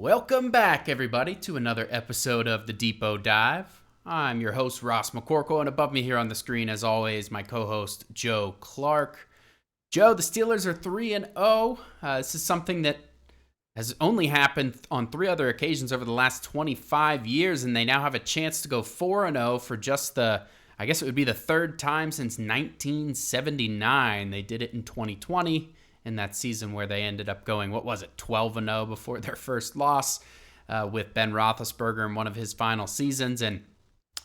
Welcome back, everybody, to another episode of the Depot Dive. I'm your host, Ross McCorkle, and above me here on the screen, as always, my co-host, Joe Clark. Joe, the Steelers are 3-0. This is something that has only happened on 3 other occasions over the last 25 years, and they now have a chance to go 4-0 for just I guess it would be the third time since 1979. They did it in 2020. In that season where they ended up going, 12-0 before their first loss with Ben Roethlisberger in one of his final seasons. And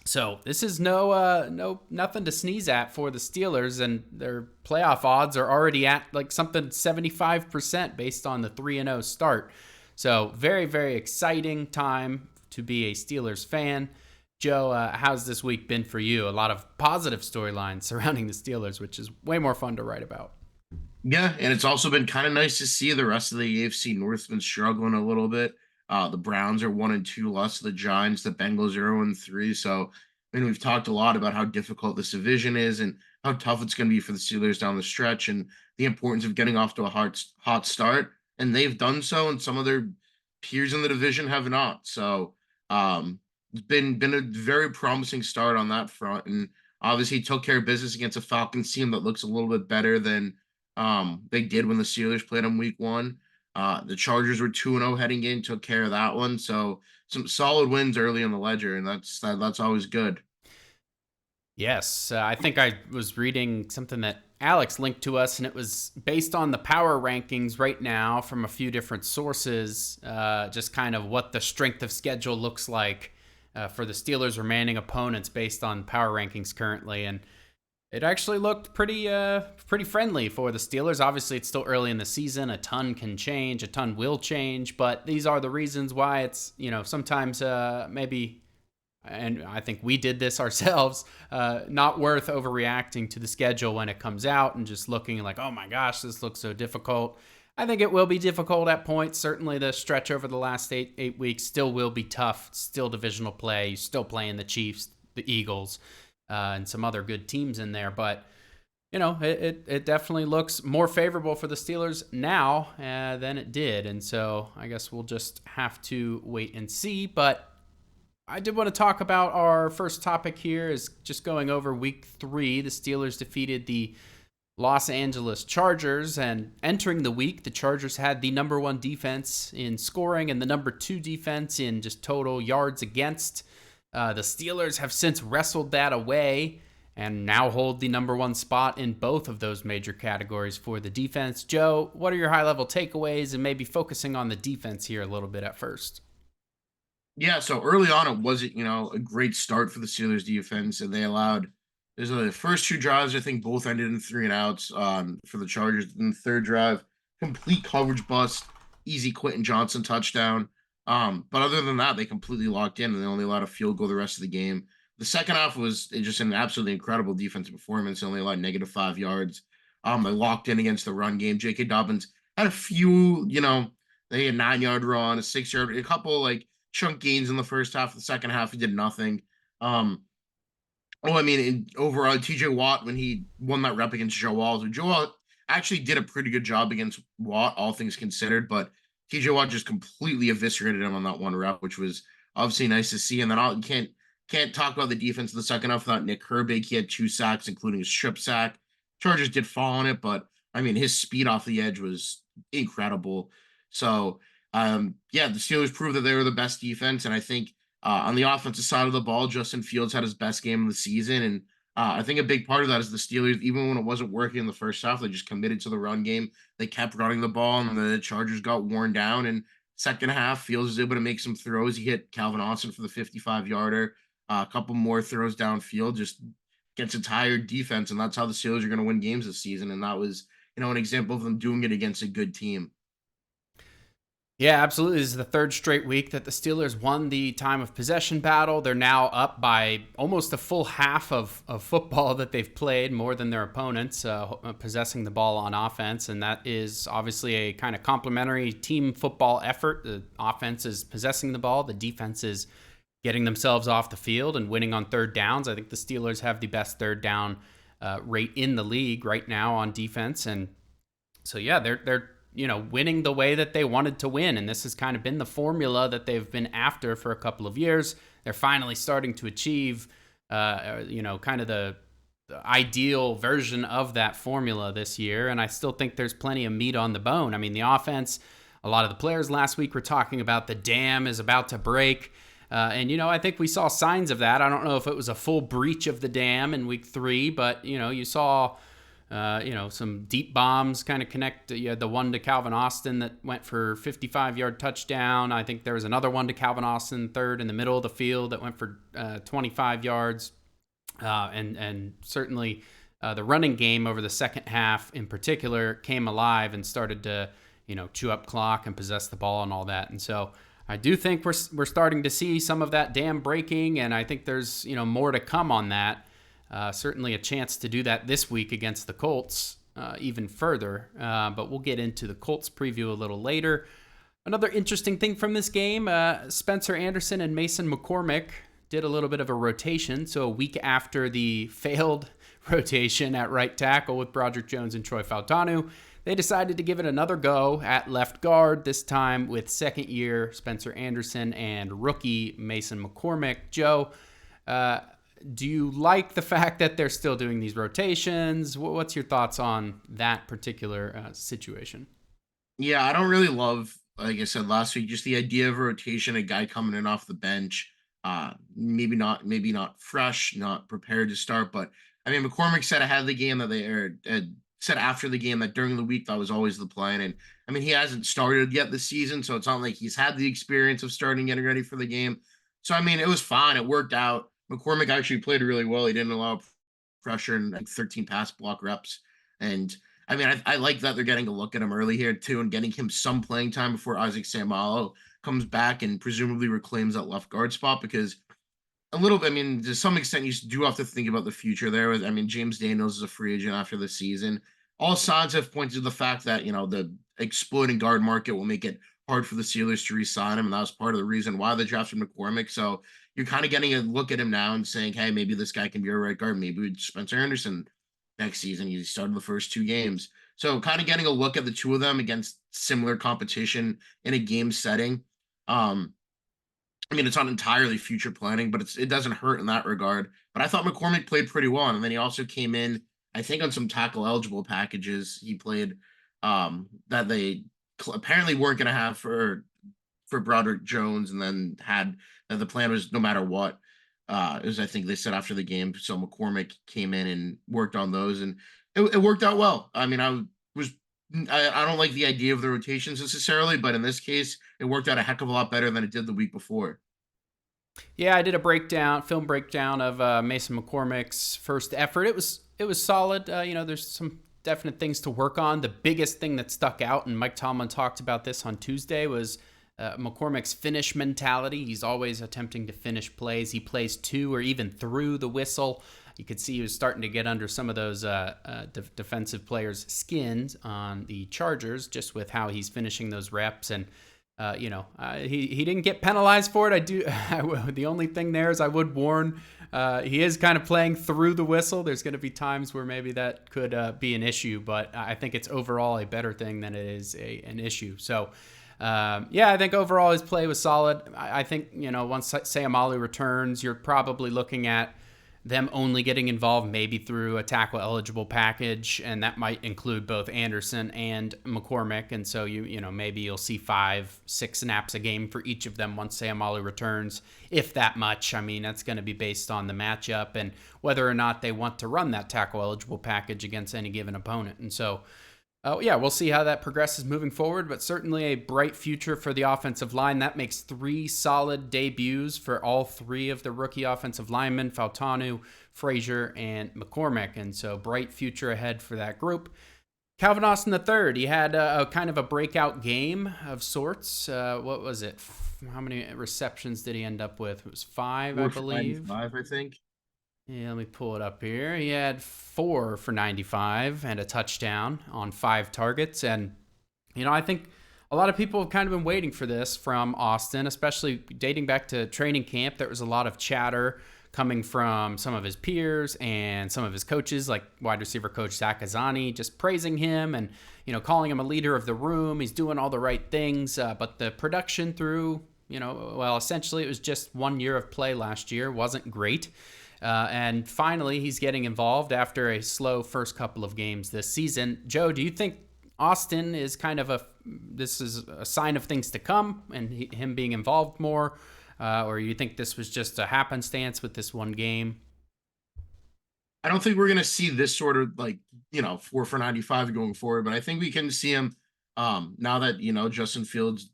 so this is nothing to sneeze at for the Steelers, and their playoff odds are already at like something 75% based on the 3-0 start. So very, very exciting time to be a Steelers fan. Joe, how's this week been for you? A lot of positive storylines surrounding the Steelers, which is way more fun to write about. Yeah, and it's also been kind of nice to see the rest of the AFC North's been struggling a little bit. The Browns are 1-2, lost to the Giants. The Bengals are 0-3. So, we've talked a lot about how difficult this division is and how tough it's going to be for the Steelers down the stretch and the importance of getting off to a hot start. And they've done so, and some of their peers in the division have not. So, it's been a very promising start on that front. And obviously took care of business against a Falcons team that looks a little bit better than they did when the Steelers played them week 1. The Chargers were 2-0 heading in, took care of that one. So some solid wins early in the ledger, and that's always good. Yes, I think I was reading something that Alex linked to us, and it was based on the power rankings right now from a few different sources, just kind of what the strength of schedule looks like for the Steelers' remaining opponents based on power rankings currently. And it actually looked pretty friendly for the Steelers. Obviously, it's still early in the season. A ton can change. A ton will change. But these are the reasons why it's, sometimes maybe, and I think we did this ourselves, not worth overreacting to the schedule when it comes out and just looking like, oh my gosh, this looks so difficult. I think it will be difficult at points. Certainly the stretch over the last eight weeks still will be tough. Still divisional play. You're still playing the Chiefs, the Eagles, and some other good teams in there. But, it definitely looks more favorable for the Steelers now than it did. And so I guess we'll just have to wait and see. But I did want to talk about our first topic here is just going over week 3. The Steelers defeated the Los Angeles Chargers, and entering the week, the Chargers had the number 1 defense in scoring and the number 2 defense in just total yards against. The Steelers have since wrestled that away and now hold the number 1 spot in both of those major categories for the defense. Joe, what are your high-level takeaways, and maybe focusing on the defense here a little bit at first? Yeah, so early on it wasn't, a great start for the Steelers defense, and there's the first 2 drives, I think both ended in 3 and outs for the Chargers. In the third drive, complete coverage bust, easy Quentin Johnson touchdown. But other than that, they completely locked in and they only allowed a field goal the rest of the game. The second half was just an absolutely incredible defensive performance. They only allowed -5 yards. They locked in against the run game. J.K. Dobbins had a few, they had a 9-yard run, a 6-yard, a couple like chunk gains in the first half. The second half, he did nothing. Overall, TJ Watt, when he won that rep against Joe Walls, Joe Watt actually did a pretty good job against Watt, all things considered, but TJ Watt just completely eviscerated him on that one rep, which was obviously nice to see. And then you can't talk about the defense in the second half without Nick Herbig. He had 2 sacks, including a strip sack. Chargers did fall on it, but his speed off the edge was incredible. So, the Steelers proved that they were the best defense, and I think on the offensive side of the ball, Justin Fields had his best game of the season, and I think a big part of that is the Steelers, even when it wasn't working in the first half, they just committed to the run game. They kept running the ball, and the Chargers got worn down. And second half, Fields was able to make some throws. He hit Calvin Austin for the 55-yarder, a couple more throws downfield, just gets a tired defense, and that's how the Steelers are going to win games this season. And that was, an example of them doing it against a good team. Yeah, absolutely. This is the third straight week that the Steelers won the time of possession battle. They're now up by almost a full half of football that they've played, more than their opponents, possessing the ball on offense. And that is obviously a kind of complementary team football effort. The offense is possessing the ball. The defense is getting themselves off the field and winning on third downs. I think the Steelers have the best third down rate in the league right now on defense. And so, yeah, they're winning the way that they wanted to win. And this has kind of been the formula that they've been after for a couple of years. They're finally starting to achieve, kind of the ideal version of that formula this year. And I still think there's plenty of meat on the bone. I mean, the offense, a lot of the players last week were talking about the dam is about to break. I think we saw signs of that. I don't know if it was a full breach of the dam in week 3, but, you saw some deep bombs kind of connect. You had the one to Calvin Austin that went for 55-yard touchdown. I think there was another one to Calvin Austin, third in the middle of the field, that went for 25 yards. And certainly the running game over the second half in particular came alive and started to, chew up clock and possess the ball and all that. And so I do think we're starting to see some of that dam breaking, and I think there's, more to come on that. Certainly a chance to do that this week against the Colts even further. But we'll get into the Colts preview a little later. Another interesting thing from this game, Spencer Anderson and Mason McCormick did a little bit of a rotation. So a week after the failed rotation at right tackle with Broderick Jones and Troy Fautanu, they decided to give it another go at left guard, this time with second-year Spencer Anderson and rookie Mason McCormick. Joe, do you like the fact that they're still doing these rotations? What's your thoughts on that particular situation? Yeah, I don't really love, like I said last week, just the idea of a rotation, a guy coming in off the bench, maybe not fresh, not prepared to start. But I mean, McCormick said ahead of the game that said after the game that during the week that was always the plan. And I mean, he hasn't started yet this season, so it's not like he's had the experience of starting, getting ready for the game. So I mean, it was fine. It worked out. McCormick actually played really well. He didn't allow pressure and like 13 pass block reps. And I mean, I like that they're getting a look at him early here too, and getting him some playing time before Isaac Seumalo comes back and presumably reclaims that left guard spot. Because a little bit, I mean, to some extent, you do have to think about the future there. I mean, James Daniels is a free agent after the season. All signs have pointed to the fact that, the exploding guard market will make it hard for the Steelers to re-sign him, and that was part of the reason why they drafted McCormick. So you're kind of getting a look at him now and saying, hey, maybe this guy can be a right guard. Maybe with Spencer Anderson next season. He started the first 2 games. So kind of getting a look at the two of them against similar competition in a game setting. I mean, it's not entirely future planning, but it doesn't hurt in that regard. But I thought McCormick played pretty well. And then he also came in, I think, on some tackle eligible packages. He played that they apparently weren't going to have for Broderick Jones, and then had that the plan was no matter what. As I think they said after the game. So McCormick came in and worked on those, and it worked out well. I mean, I don't like the idea of the rotations necessarily, but in this case, it worked out a heck of a lot better than it did the week before. Yeah, I did a film breakdown of Mason McCormick's first effort. It was solid. There's some definite things to work on. The biggest thing that stuck out, and Mike Tomlin talked about this on Tuesday, was McCormick's finish mentality. He's always attempting to finish plays. He plays to or even through the whistle. You could see he was starting to get under some of those defensive players' skins on the Chargers, just with how he's finishing those reps. And he didn't get penalized for it. The only thing there is I would warn, he is kind of playing through the whistle. There's going to be times where maybe that could be an issue, but I think it's overall a better thing than it is an issue. So, I think overall his play was solid. I think, once Seumalo returns, you're probably looking at them only getting involved maybe through a tackle eligible package, and that might include both Anderson and McCormick. And so maybe you'll see 5-6 snaps a game for each of them once Seumalo returns, if that much. I mean, that's going to be based on the matchup and whether or not they want to run that tackle eligible package against any given opponent. And so we'll see how that progresses moving forward, but certainly a bright future for the offensive line. That makes 3 solid debuts for all 3 of the rookie offensive linemen, Fautanu, Frazier, and McCormick. And so bright future ahead for that group. Calvin Austin III, he had a kind of a breakout game of sorts. What was it? How many receptions did he end up with? It was 5, I believe. 5, I think. Yeah, let me pull it up here. He had 4 for 95 and a touchdown on 5 targets. And, I think a lot of people have kind of been waiting for this from Austin, especially dating back to training camp. There was a lot of chatter coming from some of his peers and some of his coaches, like wide receiver coach Zach Azzani, just praising him and, calling him a leader of the room. He's doing all the right things, but the production through, essentially it was just 1 year of play last year, wasn't great. And finally, he's getting involved after a slow first couple of games this season. Joe, do you think Austin is this is a sign of things to come and him being involved more? Or you think this was just a happenstance with this one game? I don't think we're going to see this sort of 4 for 95 going forward, but I think we can see him now that, Justin Fields,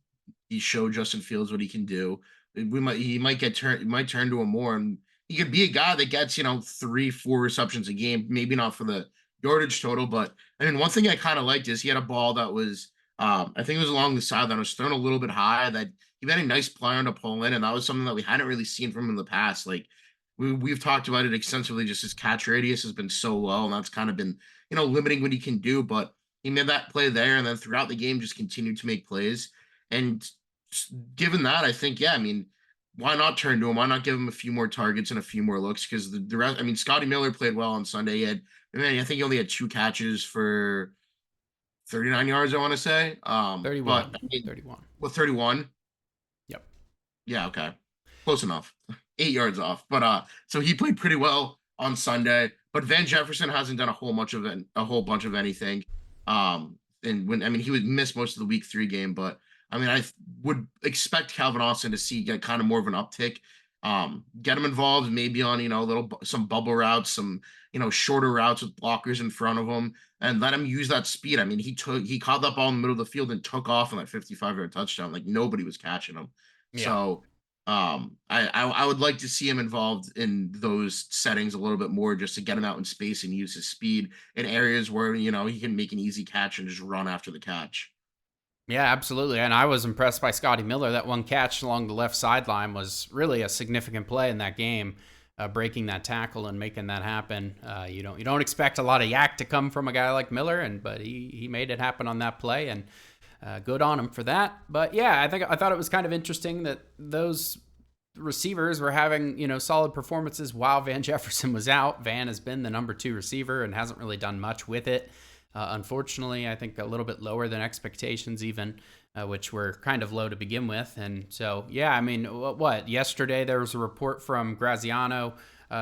he showed Justin Fields what he can do. He might turn to him more, and he could be a guy that gets, 3-4 receptions a game, maybe not for the yardage total, but I mean, one thing I kind of liked is he had a ball that was, I think it was along the sideline, was thrown a little bit high, that he had a nice play on to pull in, and that was something that we hadn't really seen from him in the past. Like we've talked about it extensively, just his catch radius has been so low, and that's kind of been, limiting what he can do, but he made that play there, and then throughout the game just continued to make plays. And given that, I think, yeah, I mean, why not turn to him? Why not give him a few more targets and a few more looks? Because the rest, I mean, Scotty Miller played well on Sunday. I think he only had 2 catches for 39 yards, I want to say. 31. But I mean, 31. Well, 31. Yep. Yeah, okay. Close enough. 8 yards off. But so he played pretty well on Sunday. But Van Jefferson hasn't done a whole bunch of anything. And he would miss most of the week 3 game, but I mean, I would expect Calvin Austin to get kind of more of an uptick. Get him involved, maybe on some bubble routes, some shorter routes with blockers in front of him, and let him use that speed. I mean, he caught that ball in the middle of the field and took off on that 55-yard touchdown. Like nobody was catching him. Yeah. So I would like to see him involved in those settings a little bit more, just to get him out in space and use his speed in areas where he can make an easy catch and just run after the catch. Yeah, absolutely. And I was impressed by Scotty Miller. That one catch along the left sideline was really a significant play in that game, breaking that tackle and making that happen. You don't expect a lot of yak to come from a guy like Miller, but he made it happen on that play, and good on him for that. But yeah, I thought it was kind of interesting that those receivers were having solid performances while Van Jefferson was out. Van has been the number 2 receiver and hasn't really done much with it. Unfortunately, I think a little bit lower than expectations even, which were kind of low to begin with. And so, yeah, I mean, yesterday there was a report from Graziano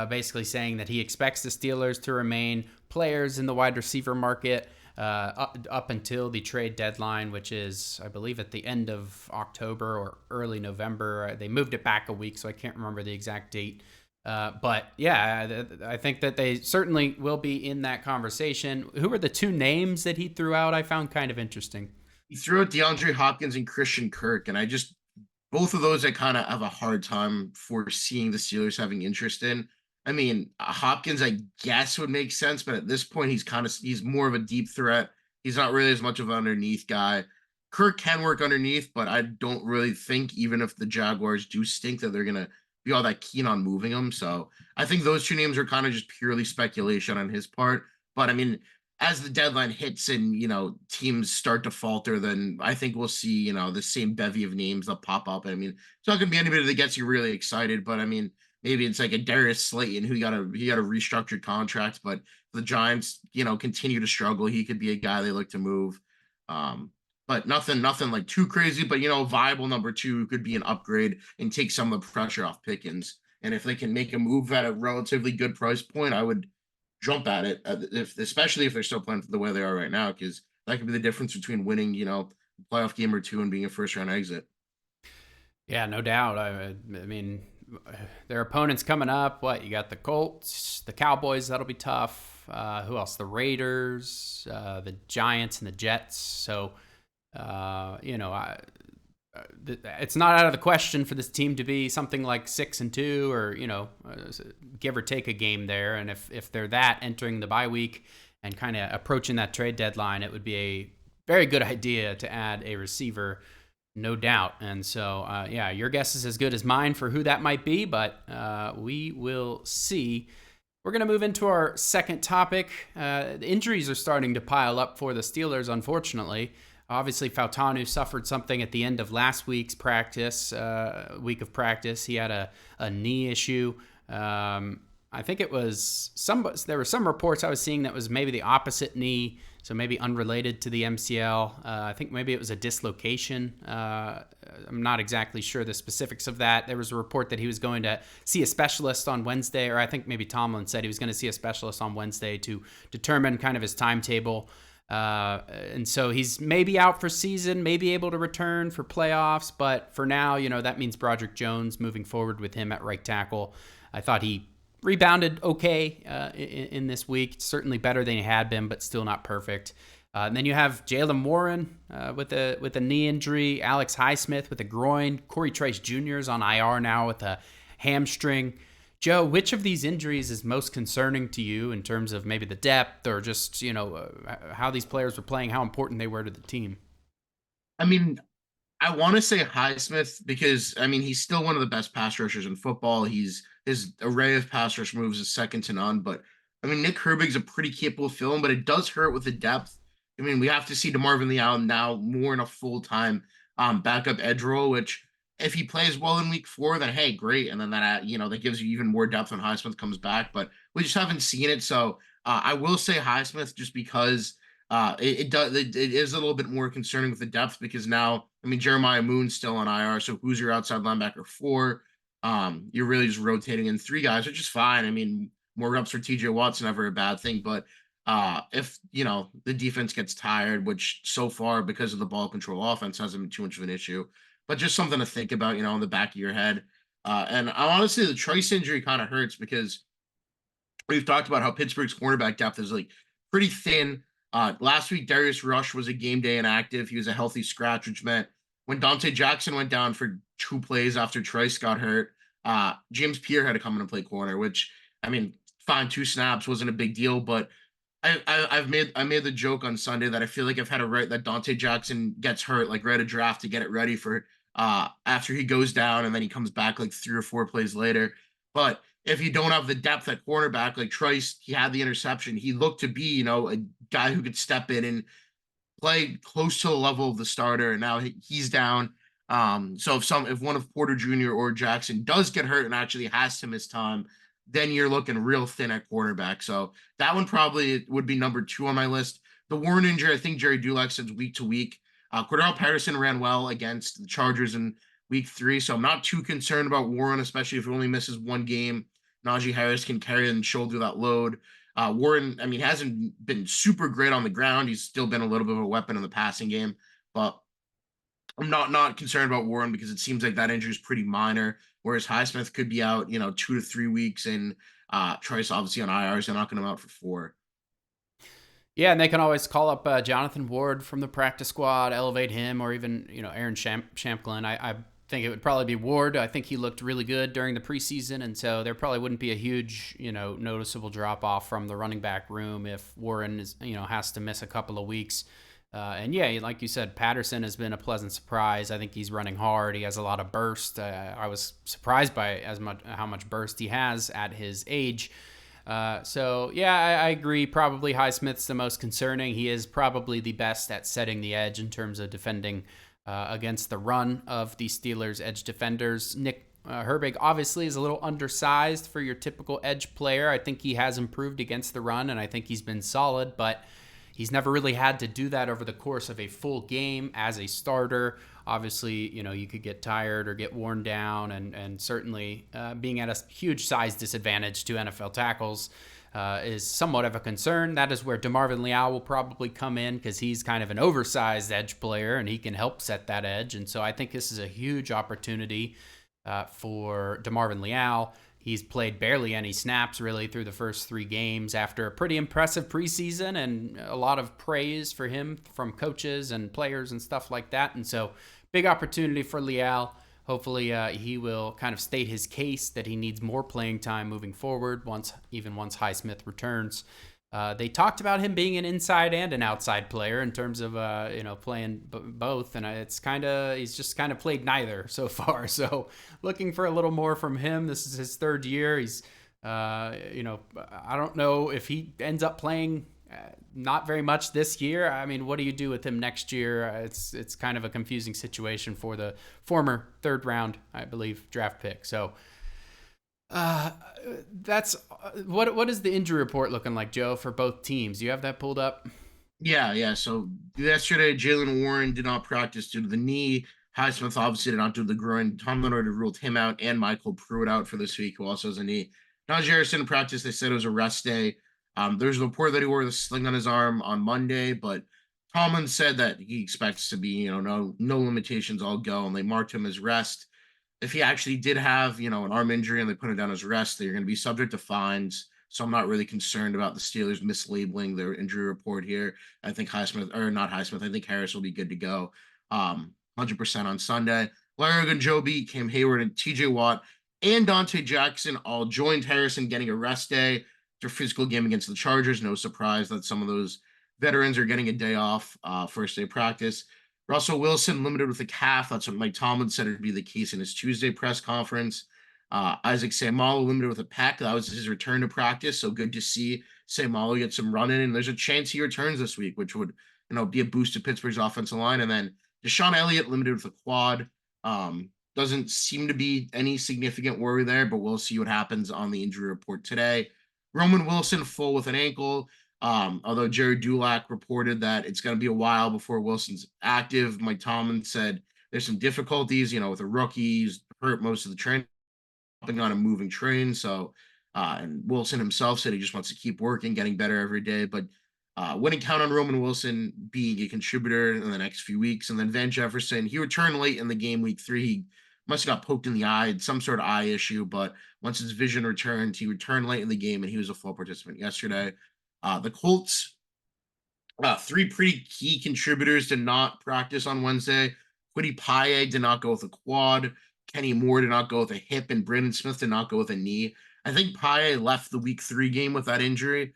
basically saying that he expects the Steelers to remain players in the wide receiver market up until the trade deadline, which is, I believe, at the end of October or early November. They moved it back a week, so I can't remember the exact date. But yeah, I think that they certainly will be in that conversation. Who are the 2 names that he threw out? I found kind of interesting. He threw out DeAndre Hopkins and Christian Kirk, and both of those I kind of have a hard time foreseeing the Steelers having interest in. I mean, Hopkins, I guess, would make sense, but at this point, he's more of a deep threat. He's not really as much of an underneath guy. Kirk can work underneath, but I don't really think, even if the Jaguars do stink, that they're gonna be all that keen on moving him. So I think those 2 names are kind of just purely speculation on his part. But I mean, as the deadline hits and, teams start to falter, then I think we'll see, the same bevy of names that pop up. I mean, it's not going to be anybody that gets you really excited, but I mean, maybe it's like a Darius Slayton who got a restructured contract, but the Giants, continue to struggle. He could be a guy they look to move. But nothing like too crazy, but a viable number 2 could be an upgrade and take some of the pressure off Pickens. And if they can make a move at a relatively good price point, I would jump at it, especially if they're still playing the way they are right now, because that could be the difference between winning, a playoff game or 2 and being a first-round exit. Yeah, no doubt. I mean, their opponents coming up. You got the Colts, the Cowboys, that'll be tough. Who else? The Raiders, the Giants, and the Jets. So, it's not out of the question for this team to be something like 6-2 or, give or take a game there. And if they're that entering the bye week and kind of approaching that trade deadline, it would be a very good idea to add a receiver, no doubt. And so, yeah, your guess is as good as mine for who that might be, but we will see. We're going to move into our second topic. The injuries are starting to pile up for the Steelers, unfortunately. Obviously, Fautanu suffered something at the end of last week's week of practice. He had a knee issue. I think it was there were some reports I was seeing that was maybe the opposite knee, so maybe unrelated to the MCL. I think maybe it was a dislocation. I'm not exactly sure the specifics of that. There was a report that he was going to see a specialist on Wednesday, or I think maybe Tomlin said he was going to see a specialist on Wednesday to determine kind of his timetable. And so he's maybe out for season, maybe able to return for playoffs. But for now, that means Broderick Jones moving forward with him at right tackle. I thought he rebounded okay in this week. Certainly better than he had been, but still not perfect. And then you have Jaylen Warren with a knee injury, Alex Highsmith with a groin, Cory Trice Jr. is on IR now with a hamstring. Joe, which of these injuries is most concerning to you in terms of maybe the depth or just, how these players were playing, how important they were to the team? I mean, I want to say Highsmith because he's still one of the best pass rushers in football. His array of pass rush moves is second to none. But Nick Herbig's a pretty capable film, but it does hurt with the depth. We have to see DeMarvin Leal now more in a full time backup edge role, which if he plays well in week 4, then hey, great, and then that gives you even more depth when Highsmith comes back. But we just haven't seen it, so I will say Highsmith just because. It is a little bit more concerning with the depth because now, Jeremiah Moon's still on IR. So who's your outside linebacker for? You're really just rotating in 3 guys, which is fine. More reps for TJ Watt's never a bad thing. But if, the defense gets tired, which so far because of the ball control offense hasn't been too much of an issue, but just something to think about, in the back of your head. And honestly, the Trice injury kind of hurts because we've talked about how Pittsburgh's cornerback depth is like pretty thin. Last week, Darius Rush was a game day inactive. He was a healthy scratch, which meant when Dante Jackson went down for 2 plays after Trice got hurt, James Pierre had to come in and play corner, which, fine, 2 snaps wasn't a big deal, but I made the joke on Sunday that I feel like I've had to write that Dante Jackson gets hurt, like write a draft to get it ready for after he goes down and then he comes back like 3 or 4 plays later. But if you don't have the depth at cornerback, like Trice, he had the interception. He looked to be, a guy who could step in and play close to the level of the starter. And now he's down. So if one of Porter Jr. or Jackson does get hurt and actually has to miss time, then you're looking real thin at quarterback. So that one probably would be number 2 on my list. The Warren injury, I think Jerry Dulac says week to week. Cordell Patterson ran well against the Chargers in week 3, so I'm not too concerned about Warren, especially if he only misses 1 game. Najee Harris can carry and shoulder that load. Warren, hasn't been super great on the ground. He's still been a little bit of a weapon in the passing game, but I'm not concerned about Warren because it seems like that injury is pretty minor, whereas Highsmith could be out, 2 to 3 weeks, and Trice obviously on IR, so knocking him out for 4. Yeah, and they can always call up Jonathan Ward from the practice squad, elevate him, or even Aaron Shamklin. I think it would probably be Ward. I think he looked really good during the preseason, and so there probably wouldn't be a huge noticeable drop off from the running back room if Warren is has to miss a couple of weeks. And yeah, like you said, Patterson has been a pleasant surprise. I think he's running hard. He has a lot of burst. I was surprised by how much burst he has at his age. So yeah, I agree. Probably Highsmith's the most concerning. He is probably the best at setting the edge in terms of defending against the run of the Steelers' edge defenders. Nick Herbig obviously is a little undersized for your typical edge player. I think he has improved against the run, and I think he's been solid, but he's never really had to do that over the course of a full game as a starter. Obviously, you could get tired or get worn down, and certainly being at a huge size disadvantage to NFL tackles is somewhat of a concern. That is where DeMarvin Leal will probably come in because he's kind of an oversized edge player, and he can help set that edge. And so I think this is a huge opportunity for DeMarvin Leal. He's played barely any snaps really through the first 3 games after a pretty impressive preseason and a lot of praise for him from coaches and players and stuff like that. And so big opportunity for Leal. Hopefully he will kind of state his case that he needs more playing time moving forward once Highsmith returns. They talked about him being an inside and an outside player in terms of playing both, and he's just kind of played neither so far. So looking for a little more from him. This is his 3rd year. He's I don't know if he ends up playing not very much this year. What do you do with him next year? It's kind of a confusing situation for the former 3rd round, I believe, draft pick. So Uh, that's what is the injury report looking like, Joe, for both teams? Do you have that pulled up? Yeah. So yesterday, Jalen Warren did not practice due to the knee. Highsmith obviously did not do the groin. Tomlin already ruled him out, and Michael Pruitt out for this week, who also has a knee. Najee Harris didn't practice. They said it was a rest day. There's a report that he wore the sling on his arm on Monday, but Tomlin said that he expects to be, no limitations, all go, and they marked him as rest. If he actually did have, an arm injury and they put him down as rest, they're going to be subject to fines. So I'm not really concerned about the Steelers mislabeling their injury report here. I think Highsmith, or not Highsmith, I think Harris will be good to go 100% on Sunday. Larry Ogunjobi, Cam Hayward, and TJ Watt and Dante Jackson all joined Harrison getting a rest day. Their physical game against the Chargers. No surprise that some of those veterans are getting a day off, first day of practice. Russell Wilson limited with a calf. That's what Mike Tomlin said would be the case in his Tuesday press conference. Isaac Seumalo limited with a pec. That was his return to practice. So good to see Seumalo get some running. And there's a chance he returns this week, which would, be a boost to Pittsburgh's offensive line. And then Deshaun Elliott limited with a quad. Doesn't seem to be any significant worry there, but we'll see what happens on the injury report today. Roman Wilson full with an ankle. Although Jerry Dulac reported that it's going to be a while before Wilson's active. Mike Tomlin said there's some difficulties, with a rookie. He's hurt most of the training on a moving train. So, and Wilson himself said he just wants to keep working, getting better every day. But wouldn't count on Roman Wilson being a contributor in the next few weeks. And then Van Jefferson, he returned late in the game, week 3. He must have got poked in the eye, some sort of eye issue. But once his vision returned, he returned late in the game, and he was a full participant yesterday. The Colts, 3 pretty key contributors did not practice on Wednesday. Quiddy Paye did not go with a quad. Kenny Moore did not go with a hip, and Brandon Smith did not go with a knee. I think Paye left the week 3 game with that injury.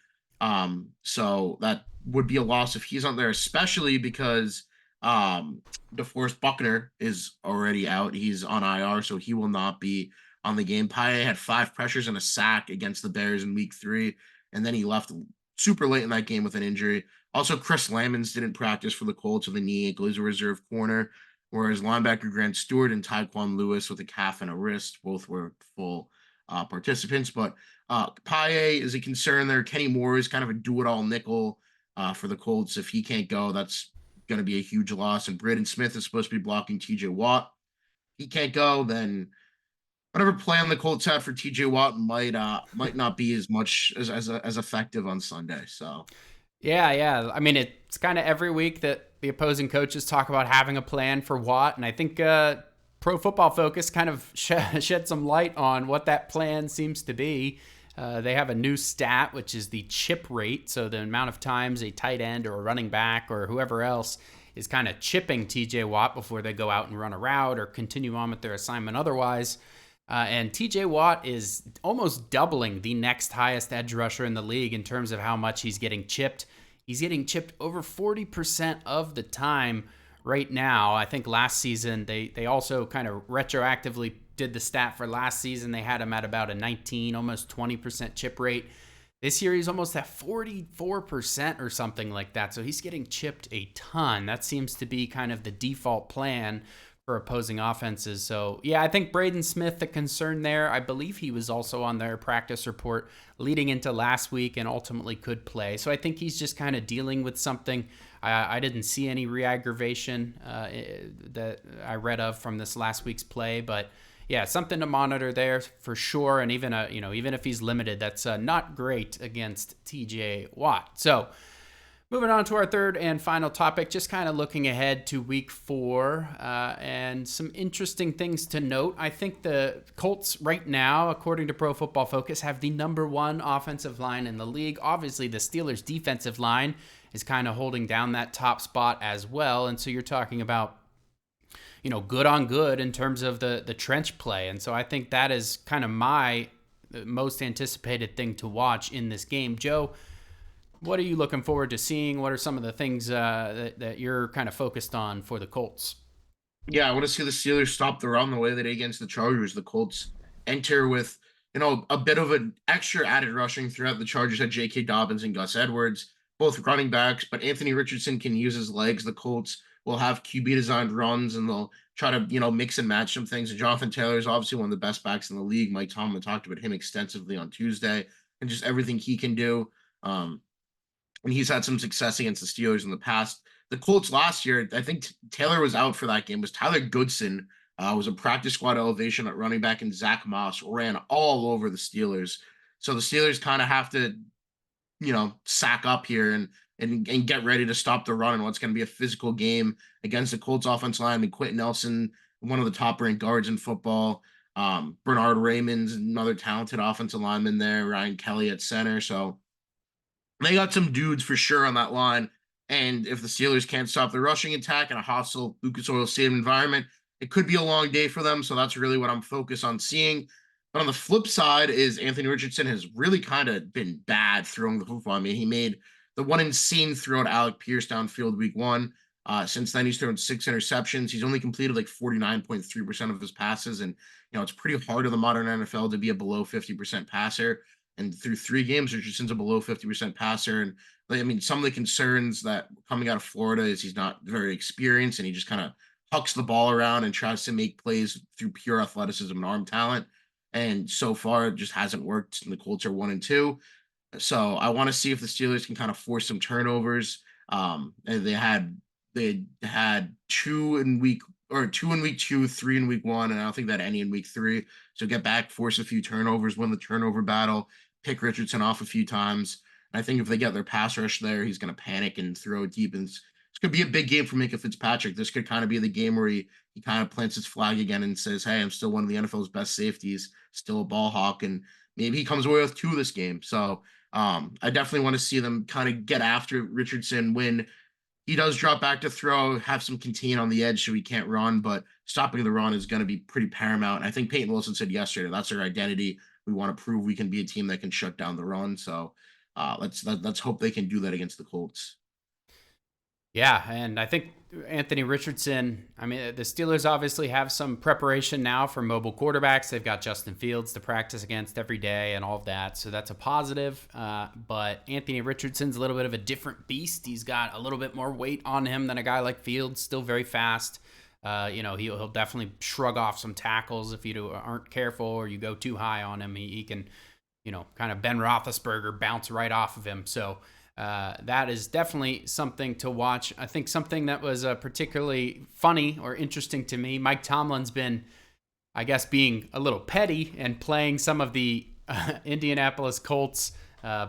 So that would be a loss if he's not there, especially because DeForest Buckner is already out. He's on IR, so he will not be on the game. Paye had 5 pressures and a sack against the Bears in week 3, and then he left super late in that game with an injury. Also, Chris Lamons didn't practice for the Colts with a knee ankle. He's a reserve corner, whereas linebacker Grant Stewart and Tyquan Lewis with a calf and a wrist both were full participants. But Paye is a concern there. Kenny Moore is kind of a do-it-all nickel for the Colts. If he can't go, that's going to be a huge loss. And Braden Smith is supposed to be blocking TJ Watt. If he can't go, then whatever plan the Colts had for TJ Watt might not be as much as effective on Sunday. So Yeah. I mean, it's kind of every week that the opposing coaches talk about having a plan for Watt, and I think Pro Football Focus kind of shed some light on what that plan seems to be. They have a new stat, which is the chip rate, so the amount of times a tight end or a running back or whoever else is kind of chipping TJ Watt before they go out and run a route or continue on with their assignment otherwise. And TJ Watt is almost doubling the next highest edge rusher in the league in terms of how much he's getting chipped. He's getting chipped over 40% of the time right now. I think last season they also kind of retroactively did the stat for last season. They had him at about a 19, almost 20% chip rate. This year he's almost at 44% or something like that. So he's getting chipped a ton. That seems to be kind of the default plan for opposing offenses. So, yeah, I think Braden Smith, the concern there, I believe he was also on their practice report leading into last week and ultimately could play. So I think he's just kind of dealing with something. I didn't see any re-aggravation that I read of from this last week's play, but yeah, something to monitor there for sure. And even if he's limited, that's not great against TJ Watt. So moving on to our third and final topic, just kind of looking ahead to week 4 and some interesting things to note. I think the Colts right now, according to Pro Football Focus, have the number 1 offensive line in the league. Obviously, the Steelers' defensive line is kind of holding down that top spot as well. And so you're talking about, good on good in terms of the trench play. And so I think that is kind of my most anticipated thing to watch in this game. Joe, what are you looking forward to seeing? What are some of the things that you're kind of focused on for the Colts? yeah, I want to see the Steelers stop the run the way they did against the Chargers. The Colts enter with a bit of an extra added rushing throughout. The Chargers had J.K. Dobbins and Gus Edwards, both running backs, but Anthony Richardson can use his legs. The Colts will have QB designed runs and they'll try to, mix and match some things. And Jonathan Taylor is obviously one of the best backs in the league. Mike Tomlin talked about him extensively on Tuesday and just everything he can do. And he's had some success against the Steelers in the past. The Colts last year, I think Taylor was out for that game. Was Tyler Goodson was a practice squad elevation at running back, and Zach Moss ran all over the Steelers. So the Steelers kind of have to, sack up here and get ready to stop the run in what's going to be a physical game against the Colts offense line. I mean, Quentin Nelson, one of the top ranked guards in football. Bernard Raymond's another talented offensive lineman there. Ryan Kelly at center. So they got some dudes for sure on that line. And if the Steelers can't stop the rushing attack in a hostile Lucas Oil Stadium environment, it could be a long day for them. So that's really what I'm focused on seeing. But on the flip side is Anthony Richardson has really kind of been bad throwing the football. I mean, he made the one insane throw to Alec Pierce downfield week one. Since then, he's thrown 6 interceptions. He's only completed like 49.3% of his passes. And, it's pretty hard in the modern NFL to be a below 50% passer. And through 3 games, Richardson's a below 50% passer. And I mean, some of the concerns that coming out of Florida is he's not very experienced and he just kind of hucks the ball around and tries to make plays through pure athleticism and arm talent. And so far, it just hasn't worked. And the Colts are 1-2. So I want to see if the Steelers can kind of force some turnovers. And they had 2 in week 2, 3 in week 1, and I don't think that any in week 3. So get back, force a few turnovers, win the turnover battle, pick Richardson off a few times. And I think if they get their pass rush there, he's going to panic and throw it deep. And this could be a big game for Minka Fitzpatrick. This could kind of be the game where he kind of plants his flag again and says, hey, I'm still one of the NFL's best safeties, still a ball hawk, and maybe he comes away with 2 this game. So I definitely want to see them kind of get after Richardson when he does drop back to throw, have some contain on the edge so he can't run, but stopping the run is going to be pretty paramount. And I think Peyton Wilson said yesterday, that's our identity. We want to prove we can be a team that can shut down the run. So let's hope they can do that against the Colts. Yeah, and I think Anthony Richardson, I mean, the Steelers obviously have some preparation now for mobile quarterbacks. They've got Justin Fields to practice against every day and all of that, so that's a positive. But Anthony Richardson's a little bit of a different beast. He's got a little bit more weight on him than a guy like Fields, still very fast. He'll definitely shrug off some tackles if you aren't careful or you go too high on him. He can, kind of Ben Roethlisberger bounce right off of him. So that is definitely something to watch. I think something that was particularly funny or interesting to me, Mike Tomlin's been, I guess, being a little petty and playing some of the Indianapolis Colts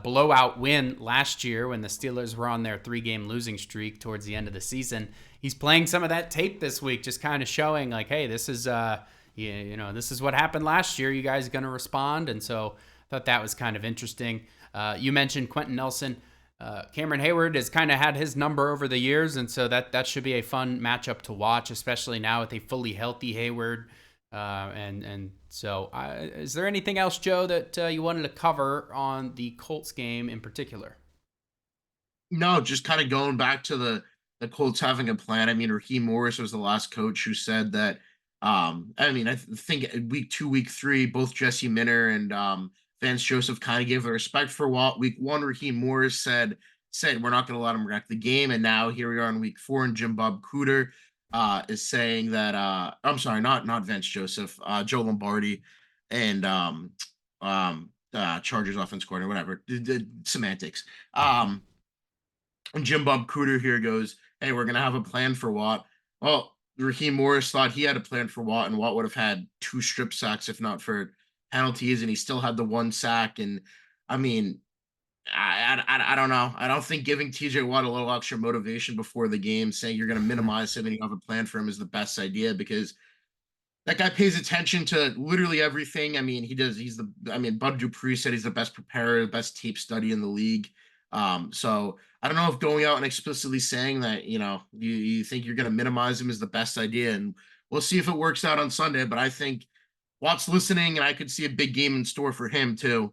blowout win last year when the Steelers were on their 3-game losing streak towards the end of the season. He's playing some of that tape this week, just kind of showing like, hey, this is this is what happened last year. You guys are going to respond. And so I thought that was kind of interesting. You mentioned Quentin Nelson. Cameron Hayward has kind of had his number over the years, and so that should be a fun matchup to watch, especially now with a fully healthy Hayward. So is there anything else, Joe, that you wanted to cover on the Colts game in particular? No, just kind of going back to the Colts having a plan. I mean, Raheem Morris was the last coach who said that. I think week 2, week 3, both Jesse Minter and Vance Joseph kind of gave the respect for Watt. Week 1, Raheem Morris said we're not going to let him wreck the game, and now here we are in week 4, and Jim Bob Cooter is saying that I'm sorry, not Vance Joseph, Joe Lombardi, and Chargers offense coordinator, whatever, the semantics. And Jim Bob Cooter here goes, hey, we're going to have a plan for Watt. Well, Raheem Morris thought he had a plan for Watt, and Watt would have had 2 strip sacks if not for penalties, and he still had the 1 sack. And I mean, I don't know. I don't think giving TJ Watt a little extra motivation before the game, saying you're going to minimize him and you have a plan for him, is the best idea, because that guy pays attention to literally everything. I mean, Bud Dupree said he's the best preparer, the best tape study in the league. So I don't know if going out and explicitly saying that, you think you're going to minimize him is the best idea, and we'll see if it works out on Sunday. But I think Watt's listening, and I could see a big game in store for him too.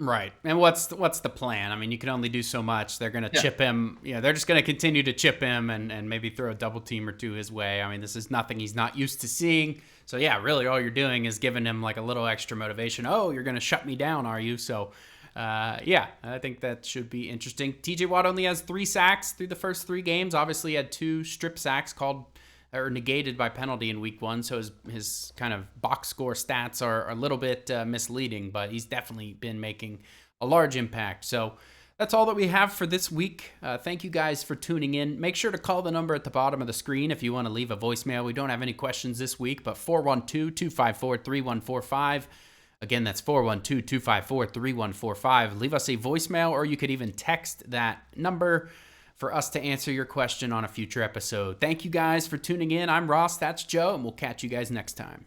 Right. And what's the plan? I mean, you can only do so much. They're going to chip him. They're just going to continue to chip him and maybe throw a double team or 2 his way. I mean, this is nothing he's not used to seeing. So, yeah, really all you're doing is giving him like a little extra motivation. Oh, you're going to shut me down, are you? So Yeah, I think that should be interesting. TJ Watt only has 3 sacks through the first 3 games. Obviously, he had 2 strip sacks called or negated by penalty in week 1, so his kind of box score stats are a little bit misleading, but he's definitely been making a large impact. So that's all that we have for this week. Thank you guys for tuning in. Make sure to call the number at the bottom of the screen if you want to leave a voicemail. We don't have any questions this week, but 412-254-3145. Again, that's 412-254-3145. Leave us a voicemail, or you could even text that number for us to answer your question on a future episode. Thank you guys for tuning in. I'm Ross, that's Joe, and we'll catch you guys next time.